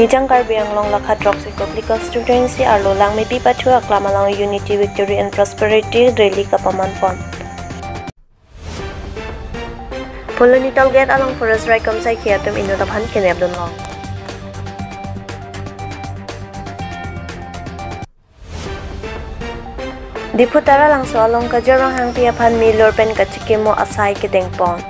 Nijang Karbi Anglong Lakhat Roxico Clinical Students si Arlo Lang may pipatu aklamalang Unity, Victory and Prosperity Rally Kapamanpon. Puluni Talget along Forest Rai Kamsai Kiatum Inudabhan Kinebdun Long. Diputara lang so along kajarong hang tiapan milor pen kachikimo asay kidengpon.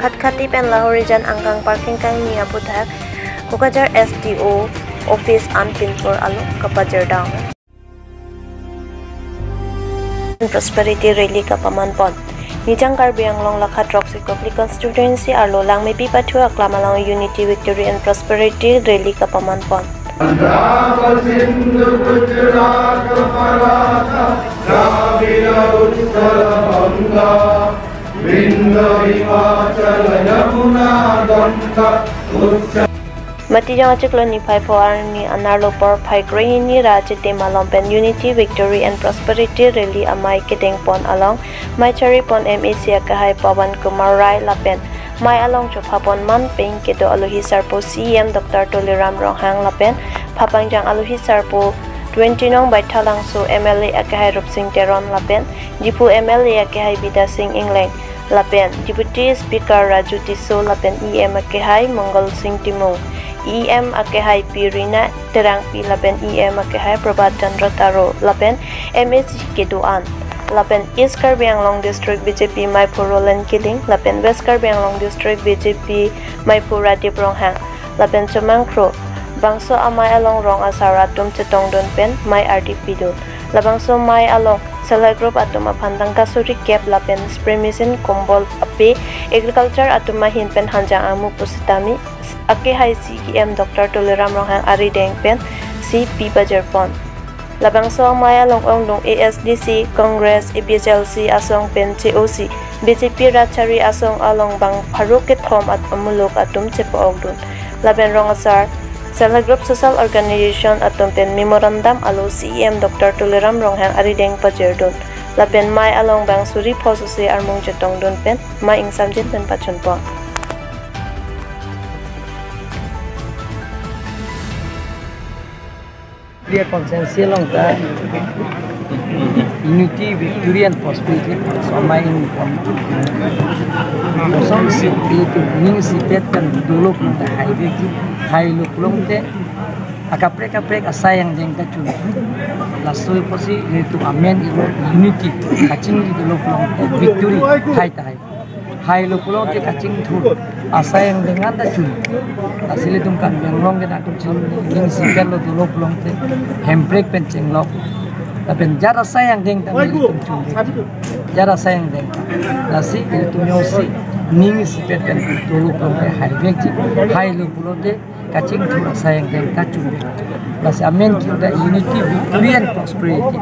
Khat-khati pen lahorijan angkang parking kang niya putar kukajar SDO office anpinpur along kapajar daw. Prosperity Rally Kapamanpon. Nijang Karbi Anglong Lakhat Roxico Clinical Students si Arlo Lang may pipatu aklamalang Unity, Victory and Prosperity Rally Kapamanpon. Matijang aciklo ni Pai ni Anarlo por Pai Grahini Raja Demalong pen Unity, Victory and Prosperity Rally amai kedengpon along mai chari pon MAC kahai Pawan Kumar Rai lapen mai along chopapon man peng kedo aluhi sarpo CM Dr. Toliram Rohang lapen papangjang aluhi sarpo 20 nong baithalang so MLA akahai Rupsing Teron lapen jipu MLA akahai Bida Singh Ingleng lapen Deputy Speaker Raju Tiso lapen EM akahai Mongol Singh Timong EM akehai Pirina terang pi lapen EM akehai Prabhat Chandra Taro lapen MSC Keduan lapen East Karbi Anglong District BJP Maipur Roland Kiling lapen West Karbi Anglong District BJP Maipur Radip Ronghang lapen Chomangkro bangso amai along rong asara tum chetong don pen mai RDP dun labangso mai along Select Group atuma pandang kasuri cap lapen Spremisin Kombol ape Agriculture atuma hinpen hanjang amu pusitami ake hai CEM Dr. Toliram Rohang ari deng pen CP Bajarpon labangso maya long ongdong ASDC Congress ABHLC asong pen COC BJP Rachari asong along bang Pharukit Thom at amulok atum chepo ogdun laben rong asar Select Group Social Organization atum pen memorandum alo CEM Dr. Toliram Rohang ari deng pajerdun lapen mai along bang suri phosose armung jetong dun pen mai ingsamjin pen pachunpon. Clear consensus long ta Unity, Victory and Prosperity so my in some si itu ning si pet kan dulu kita highway long te akapre asayang jeng ka chu lasoy posi itu amen Unity kacing di dulu long Victory hai lo pulau ke kacing thu asayang dengan ta chu asile tum kan yang long ke atum chu ning si pet lo dulu long te handbrake pen cheng lo tapi jara sayang deng tak milik tum jara sayang deng lasi itu nyosi ning si pet pen dulu long ke hai lo pulau te kacing thu sayang deng ka chu lasi amen kita Unity, Victory and Prosperity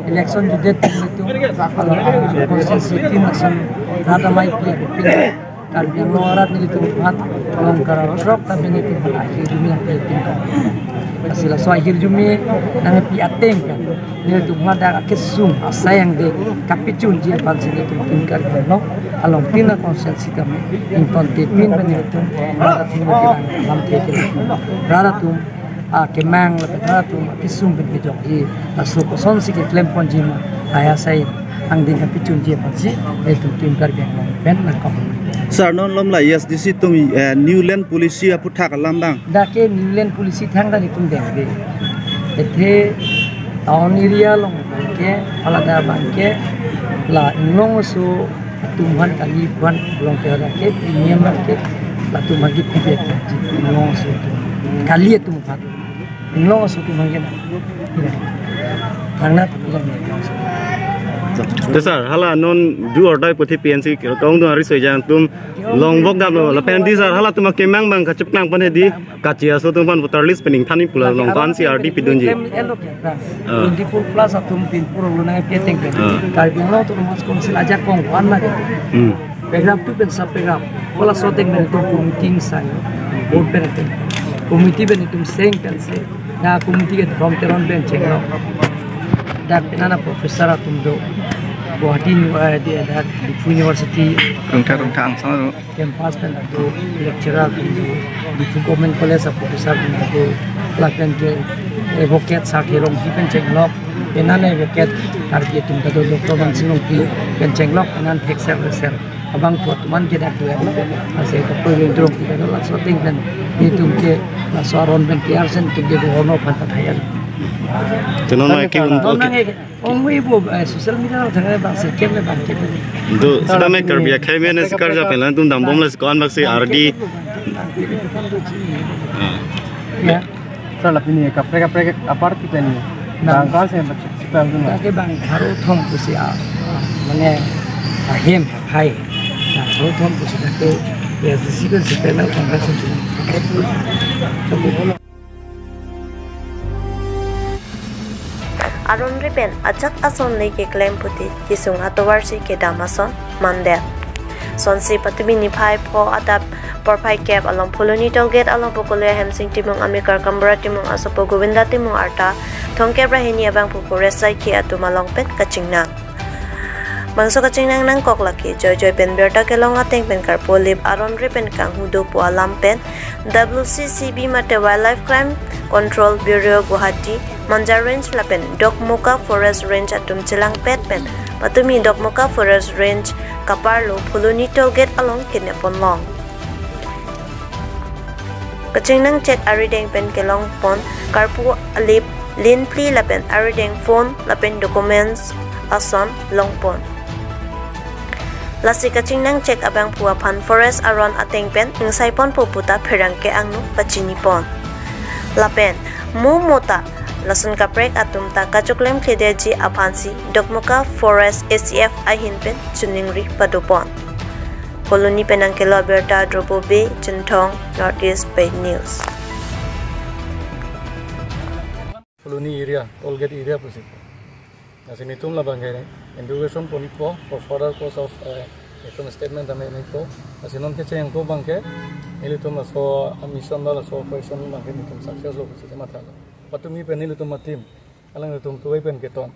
election juga itu kalau konsentrasi nasan rada mai pilih karbi yang norat nilitu hat long karar trok tapi nilitu akhir dunia pilih asila so akhir jumi nang pi ateng kan nilitu ngada kesum asayang de kapicun je pansi nilitu tingkar no along tina konsentrasi kami impon tepin nilitu rada tinggal lam teke rada tum kemang rada tum kisum begitu je aso koson si klem ponjima aya sai ang ding kapicun je pansi nilitu tingkar ben ben na kom Sir, non lom la SDC tum New Land Policy aputha kalam bang. Dake New Land Policy thang da tum dengbe. Ethe town area long ke alada bangke la inglong su tumhan kali ban long ke da ke premium ke la tum magi pibet ji inglong su kali tumhan inglong su tum magi na. Thang na tum jang Sir, hala non do or die putih PNC kong tu hari sejang tum long walk dam lo lapen di sir hala tum kemang bang kacip nang pan di kacia so tum pan putar list pening thani pula long kan si RD pidun je. 24 plus atum pin puro lo na pieteng pe. Kali lo tu mas konsil aja kong wan na. Pegram tu ben sapegam. Wala so teng ben tu meeting sai. Board ben tu. Committee ben tu seng kan se. Na committee ke from teron ben cheng lo. Dak pinana professor atum do Guwahati University rungta sang campus pen ado lecturer di government college professor pen ado lapen ke advocate sa ke rong pen chenglok penan advocate target tum kado doktor bang sinong pi pen chenglok penan hexer reser abang tuat man ke dak tuan ase ko pulin drong ki kado lak soting pen ni tum ke la soron pen kiar sen tum ke hono pan thayan tenon mai ki Ong ibu social media lang thang bang se kem le bang kem do sada me kar biya khai me ne skar ja pelan tum dam bom le kon bak se RD ya Salah ini kapre apart kita ni. Bangkal saya baca kita tu ta ke bang haru thom pusi a mane ahem hai na haru thom pusi ta ke ya sikan sikanal congress Aron ripen ajak ason leke claim puti kisung atowarsi ke damason mandet. Sonsi patumi ni phai pho atap por phai cap along pholoni tolgate along pokole hemsing timong amikar kambra timong asopo govinda timong arta thongke brahini abang pupore sai ki atumalong pet kachingna. Bangso kachingna nang kok laki joy pen berta ke long ateng pen kar polip aron ripen kang hudo po alam pen WCCB mate wildlife crime Control Bureau Guwahati Manjar Range lapen Dokmoka Forest Range atum chilang pet pen patumi Dokmoka Forest Range kaparlo pholoni tolgate along kinepon long kachingnang check arideng pen kelong pon karpu alip lin pli lapen arideng phone lapen documents ason long pon lasi kachingnang check abang puwa pan forest aron ateng pen ingsai pon puputa pherangke angnu pachini pon lapen mumota lasun kaprek atum ta kachuklem kledeji apansi Dokmoka Forest ACF ahin pen chuningri padupon koloni penangkelo berta drobo be Chintong Northeast Bay News koloni area Tollgate area pusi. Nasini tum labang kene education poniko for further course of from statement ame niko asinon ke chen ko bangke ili tum so mission dala so operation bangke nitum success lo pusi mata patumi pen ili tum team alang tum tuai pen keton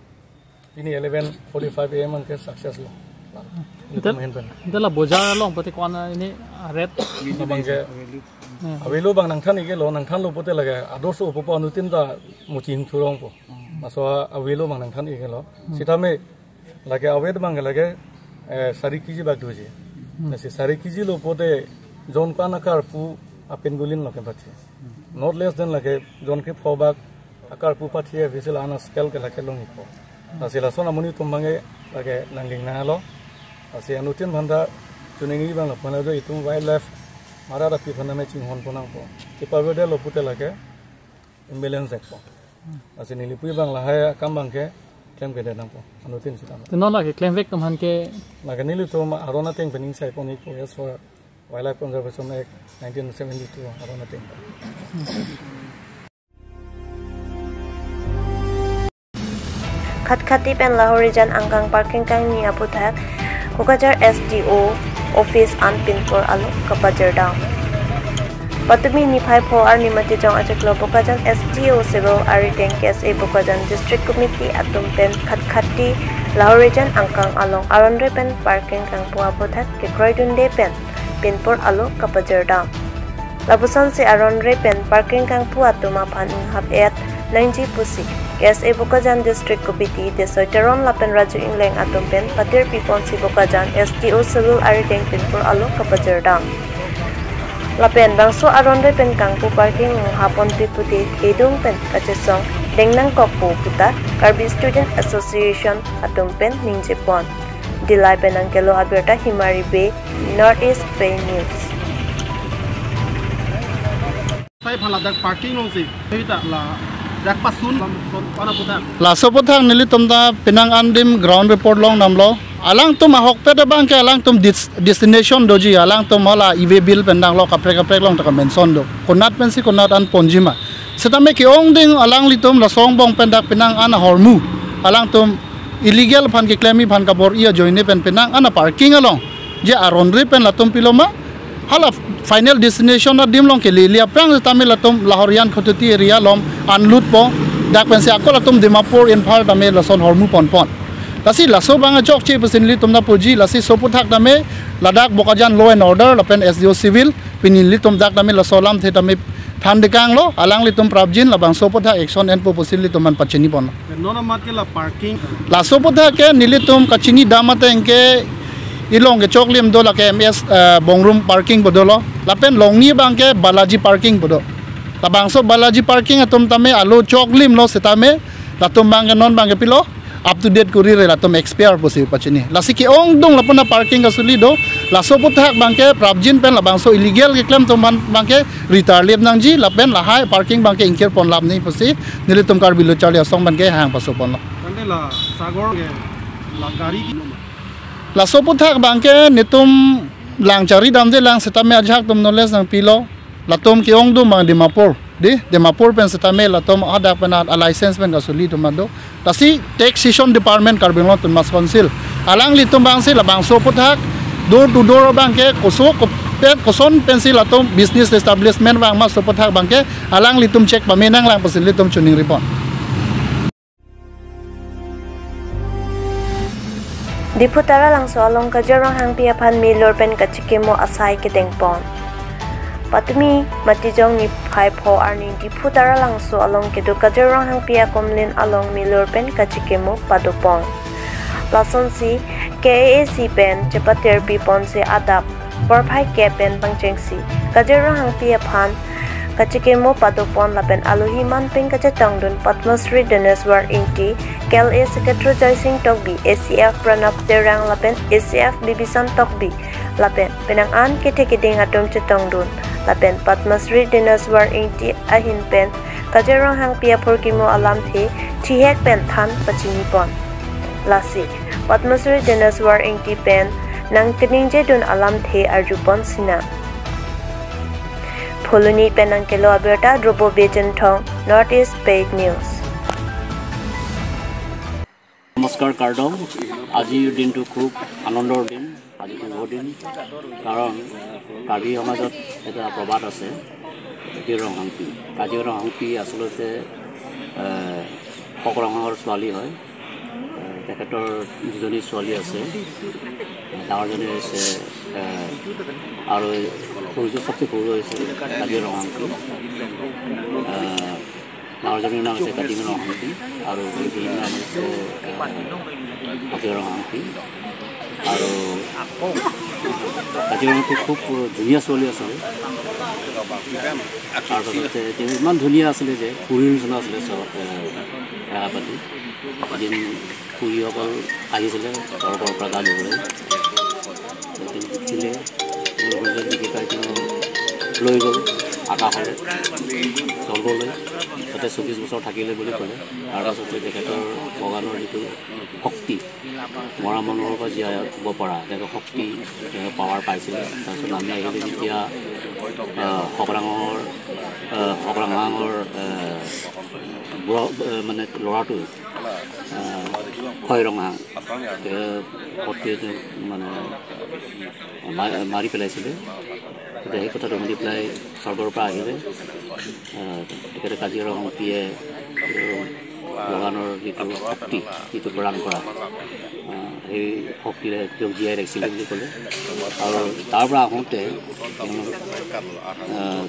ini 11:45 am ke success lo itu main pen itulah boja long pati kwana ini red bangke avelo bang nang thani ke lo nang than lo pote laga adoso upo anutin da muching thurong po maso avelo bang nang thani ke lo sitame lage awed bang lage sari kiji bag doje nasi sari kiji lo pote jon kana kar pu apen gulin lo ke pathi not less than lage jon ke phobak akar pu pathi visel ana scale ke lage long ipo nasi lason amuni tumbange lage nanging na lo nasi anutin banda chuningi bang lo pona jo itum wildlife mara rapi phana me ching hon ponang po ke pavede lo pute lage imbalance ekpo nasi nilipui bang lahaya kam bang ke claim ke danang po anutin sitama tenon lagi claim vek tum han ke laga nilu to arona teng bening sai poni po yes for wildlife conservation act 1972 arona teng khat-khati pen Lahorijan angkang parking kang ni aputhak Kokajar SDO office an pinpor alo kapajar down patumi ni phai pho ar ni mati jong achaklo Kokajan SDO civil arideng KSA Kokajan district committee atum pen khat-khati Lahorijan angkang along aronre pen parking kang pu aputhak ke kroidunde pen pinpor alo kapajar down labusan se aronre pen parking kang pu atuma phan hab et 90 pusi KSA Kokajan District Committee Desoy Teron Lapen Raju Ingleng atum pen patir pipon si Kokajan SDO civil arideng pinpor alo kapajar down lapen bangso aronre pen kangpu parking hapon piputi edung pen kachesong dengnang kokpu puta Karbi Student Association atum pen ningjepon dilai penangkelo aberta Himari Bay Northeast Bay News sai phala dak parking long si heita la dak pasun pana puta la sopothang nili tomda pinang andim ground report long namlo alang tum ahok peda bang ke alang tum destination doji alang tum hala ive bill pendang lo kapre long ta mention do konat pensi konat an ponjima setame ki ong ding alang litum la song bong pendak pinang ana hormu alang tum illegal phan ke claimi phan ka bor ia joine pen pinang ana parking along je aronri pen la tum piloma hala final destination na dim long ke lilia prang setame la tum Lahorian khotuti area lom anlut po dak pensi akol tum Dimapur Imphal tame la son hormu pon lasi laso bang chok che pasin li tum na puji lasi soputhak dame ladak bokajan law and order lapen SDO civil pinin li tum dak dame lasolam the dame than dekang lo alang li tum prabjin labang soputhak action and proposal li tum man pachini pon nona mat ke la parking la soputhak ke nilitum kachini damate engke ilong ke choklim do la ke MS bongrum parking bodolo lapen longni bang ke balaji parking bodo labang so balaji parking atum tame alo choklim lo setame latum bang ke non bang ke pilo up to date kuri re latum expire posi pachini lasi ki ong dong lapuna parking asuli do laso puthak bangke prabjin pen labang so illegal ke claim tum bangke retar lep nangji lapen lahai parking bangke ingkir pon lap ni posi nilitum kar bilu chali asong bangke hang paso pon lo kande la sagor ke la gari ki laso puthak bangke nitum lang cari dam de lang setame ajak tum knowledge nang pilo latum ki ong dum bang dimapur di Dimapur pen setame latom ada penat a license pen kasuli tumado tasi taxation department karbino tun mas konsil alang litum bangsi labang so puthak door to door bangke koso pet koson pensil latom business establishment bang mas so puthak bangke alang litum check pamenang lang pasil litum tuning report Diputara lang so along kajarong hang piapan milor pen kachikimo asai kedengpon Patumi matijong ni 5 arning diputara langso along kedo kajarong hang pia komlin along milor pen kachikemo padopong. Lason si KAC pen cepater pipon si adap porpai ke pen pangcengsi kajarong hang pia pan kachikemo padopon lapen aluhiman pen kacatangdun Padmasri Dineswar Inti KLA Secretary Jaising Tokbi ACF Pranap Terang lapen ACF Bibisan Tokbi lapen penangan kete-kete ngatom cetangdun lapen Padmasri Dineswar Inti ahin pen kajarong hang pia porkimo alam the thihek pen than pachinipon lasi Padmasri Dineswar Inti pen nang keningje dun alam the arjupon sina Pholuni pen ang kelo aberta drobo bejen thong North East Paid News নমস্কাৰ কাৰ্ডম আজিৰ দিনটো খুব আনন্দৰ দিন আজি শুভ দিন কাৰণ কাৰ্বি সমাজত এটা প্ৰবাদ আছে কাজিৰঙা হাংপি আচলতে ফকৰঙৰ ছোৱালী হয় তেখেতৰ দুজনী ছোৱালী আছে ডাঙৰজনী হৈছে আৰু সৰুজনী সবচে সৰু হৈছে কাজিৰঙা হাংপি ডাঙৰজনীৰ নাম হৈছে কাজিৰঙা হাংপি আৰু সৰুজনীৰ নাম হৈছে কাজিৰঙা হাংপি আৰু কাজিৰঙাটো খুব ধুনীয়া ছোৱালী আছিলে তাৰপাছতে তেওঁ ইমান ধুনীয়া আছিলে যে পুৰীৰ নিচিনা আছিলে এৰাপাতি এদিন পুৰীসকল আহিছিলে তৰ্কৰ পৰা গা ধুবলৈ দেখিলে দেখি পাই তেওঁ লৈ গ'ল আকাশলৈ স্বৰ্গলৈ তাতে 24 বছৰ থাকিলে বুলি ক'লে তাৰপাছতে তেখেতৰ ভগৱানৰ যিটো শক্তি মৰা মানুহৰ পৰা জীয়াই হ'ব পৰা তেনেকৈ শক্তি পাৱাৰ পাইছিলে তাৰপিছত আমি আহিলে যেতিয়া হকৰাঙৰ মানে ল'ৰাটো খৈৰঙা পত্নীয়ে মানে মাৰি পেলাইছিলে সেই কথাটো শুনি পেলাই স্বৰ্গৰ পৰা আহিলে তেখেতে কাজিৰঙা হাংপিয়ে ভগৱানৰ যিটো শক্তি যিটো প্ৰদান কৰা সেই শক্তিৰে তেওঁক জীয়াই ৰাখিছিলে বুলি ক'লে আৰু তাৰ পৰা আহোঁতে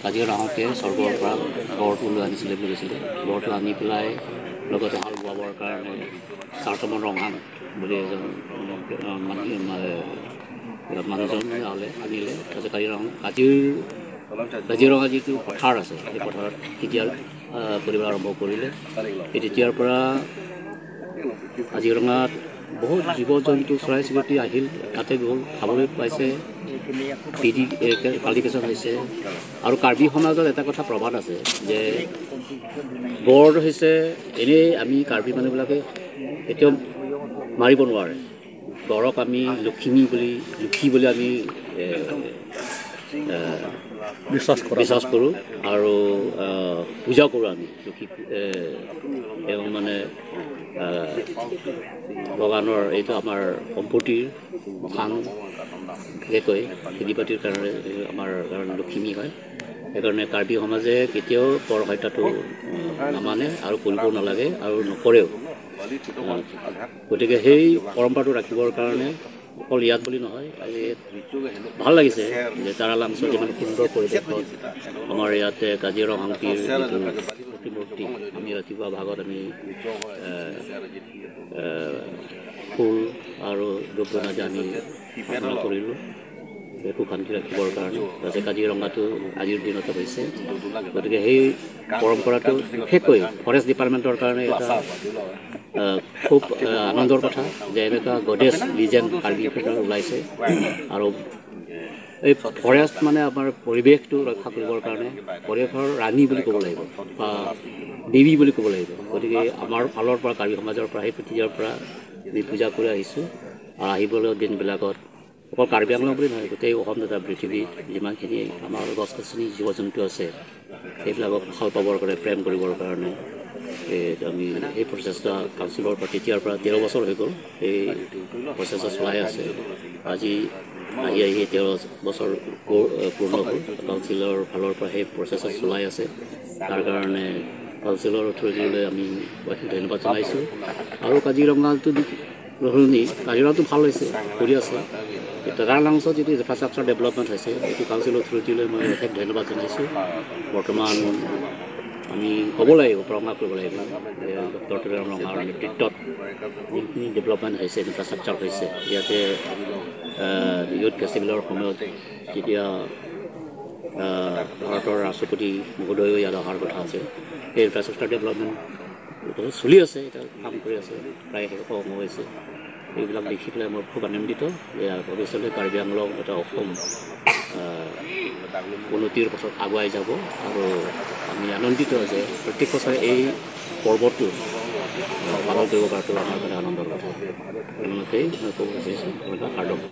কাজিৰঙা হাংপিয়ে স্বৰ্গৰ পৰা গড়টো লৈ আনিছিলে বুলি কৈছিলে গড়টো আনি পেলাই লগতে হাল বোৱাবৰ কাৰণে চাৰ্টমন ৰঙান বুলি এজন মানুহজন আনিলে তাৰপিছত কাজিৰঙা যিটো পথাৰ আছে সেই পথাৰত তেতিয়া কৰিব আৰম্ভ কৰিলে তেতিয়াৰ পৰা কাজিৰঙাত বহুত জীৱ জন্তু চৰাই চিৰিকটি আহিল তাতে গ'ল খাবলৈ পাইছে কাল্টিভেশ্যন হৈছে আৰু কাৰ্বি সমাজত এটা কথা প্ৰবাদ আছে যে গড় হৈছে এনেই আমি কাৰ্বি মানুহবিলাকে এতিয়াও মাৰিব নোৱাৰে গড়ক আমি লক্ষী বুলি আমি বিশ্বাস কৰোঁ আৰু পূজা কৰোঁ আমি লক্ষী তেওঁ মানে ভগৱানৰ এইটো আমাৰ সম্পত্তিৰ ধান বিশেষকৈ খেতি বাতিৰ কাৰণে আমাৰ লক্ষিমী হয় সেইকাৰণে কাৰ্বি সমাজে কেতিয়াও পৰ হত্যাটো নামানে আৰু কৰিব নালাগে আৰু নকৰেও। গতিকে সেই পৰম্পৰাটো ৰাখিবৰ কাৰণে অকল ইয়াত বুলি নহয়, আজি ভাল লাগিছে যে তাৰা লাংচত ইমান সুন্দৰ পৰিৱেশত আমাৰ ইয়াতে কাজিৰঙা হাতীৰ যিটো প্ৰতিমূৰ্তি আমি ৰাতিপুৱা ভাগত আমি ফুল আৰু দ্ৰব্যনাদি আমি প্ৰাৰ্থনা কৰিলোঁ সুশান্তি ৰাখিবৰ কাৰণে, যাতে কাজিৰঙাটো আজিৰ দিনতে হৈছে। গতিকে সেই পৰম্পৰাটো বিশেষকৈ ফৰেষ্ট ডিপাৰ্টমেণ্টৰ কাৰণে এটা খুব আনন্দৰ কথা যে এনেকুৱা গডেছ লিজেণ্ড কাৰ্বি ওলাইছে। আৰু এই ফৰেষ্ট মানে আমাৰ পৰিৱেশটো ৰক্ষা কৰিবৰ কাৰণে পৰিৱেশৰ ৰাণী বুলি ক'ব লাগিব বা দেৱী বুলি ক'ব লাগিব। গতিকে আমাৰ ফালৰ পৰা কাৰ্বি সমাজৰ পৰা সেই তেতিয়াৰ পৰা আমি পূজা কৰি আহিছোঁ আৰু আহিবলৈ দিনবিলাকত অকল কাৰ্বি আংলং বুলি নহয়, গোটেই অসম তথা পৃথিৱীত যিমানখিনি আমাৰ গছ গছনি জীৱ জন্তু আছে সেইবিলাকক ভাল পাবৰ কাৰণে প্ৰেম কৰিবৰ কাৰণে আমি এই প্ৰচেষ্টা কাউন্সিলৰ পৰা তেতিয়াৰ পৰা 13 বছৰ হৈ গ'ল এই প্ৰচেষ্টা চলাই আছে। আজি আহি 13 বছৰ পূৰ্ণ হ'ল। কাউন্সিলৰ ফালৰ পৰা সেই প্ৰচেষ্টা চলাই আছে, তাৰ কাৰণে কাউন্সিলৰ থ্ৰুলৈ আমি ধন্যবাদ জনাইছোঁ। আৰু কাজিৰঙাটো কাজিৰঙাটো ভাল হৈছে, কৰি আছে। টাৰা লাংচত যিটো ইনফ্ৰাষ্ট্ৰাকচাৰ ডেভেলপমেণ্ট হৈছে এইটো কাউন্সিলৰ থ্ৰুলৈ মই অশেষ ধন্যবাদ জনাইছোঁ। বৰ্তমান আমি ক'ব লাগিব, প্ৰমাণ কৰিব লাগিব ডক্টৰ তুৰাৰাম ৰঙাৰ নেতৃত্বত যিখিনি ডেভেলপমেণ্ট হৈছে, ইনফ্ৰাষ্ট্ৰাকচাৰ হৈছে। ইয়াতে ইউথ ফেষ্টিভেলৰ সময়ত যেতিয়া ভাৰতৰ ৰাষ্ট্ৰপতি মহোদয়ো ইয়াত অহাৰ কথা আছে, সেই ইনফ্ৰাষ্ট্ৰাকচাৰ ডেভেলপমেণ্ট চলি আছে, এতিয়া কাম কৰি আছে, প্ৰায় শেষ হৈছে। এইবিলাক দেখি পেলাই মই খুব আনন্দিত যে ভৱিষ্যতে কাৰ্বি আংলং এটা অসম উন্নতিৰ পথত আগুৱাই যাব। আৰু আমি আনন্দিত যে প্ৰত্যেক বছৰে এই পৰ্বটো পালন কৰিব পৰাটো আমাৰ কাৰণে আনন্দৰ কথা। মই ক'ব বিচাৰিছোঁ।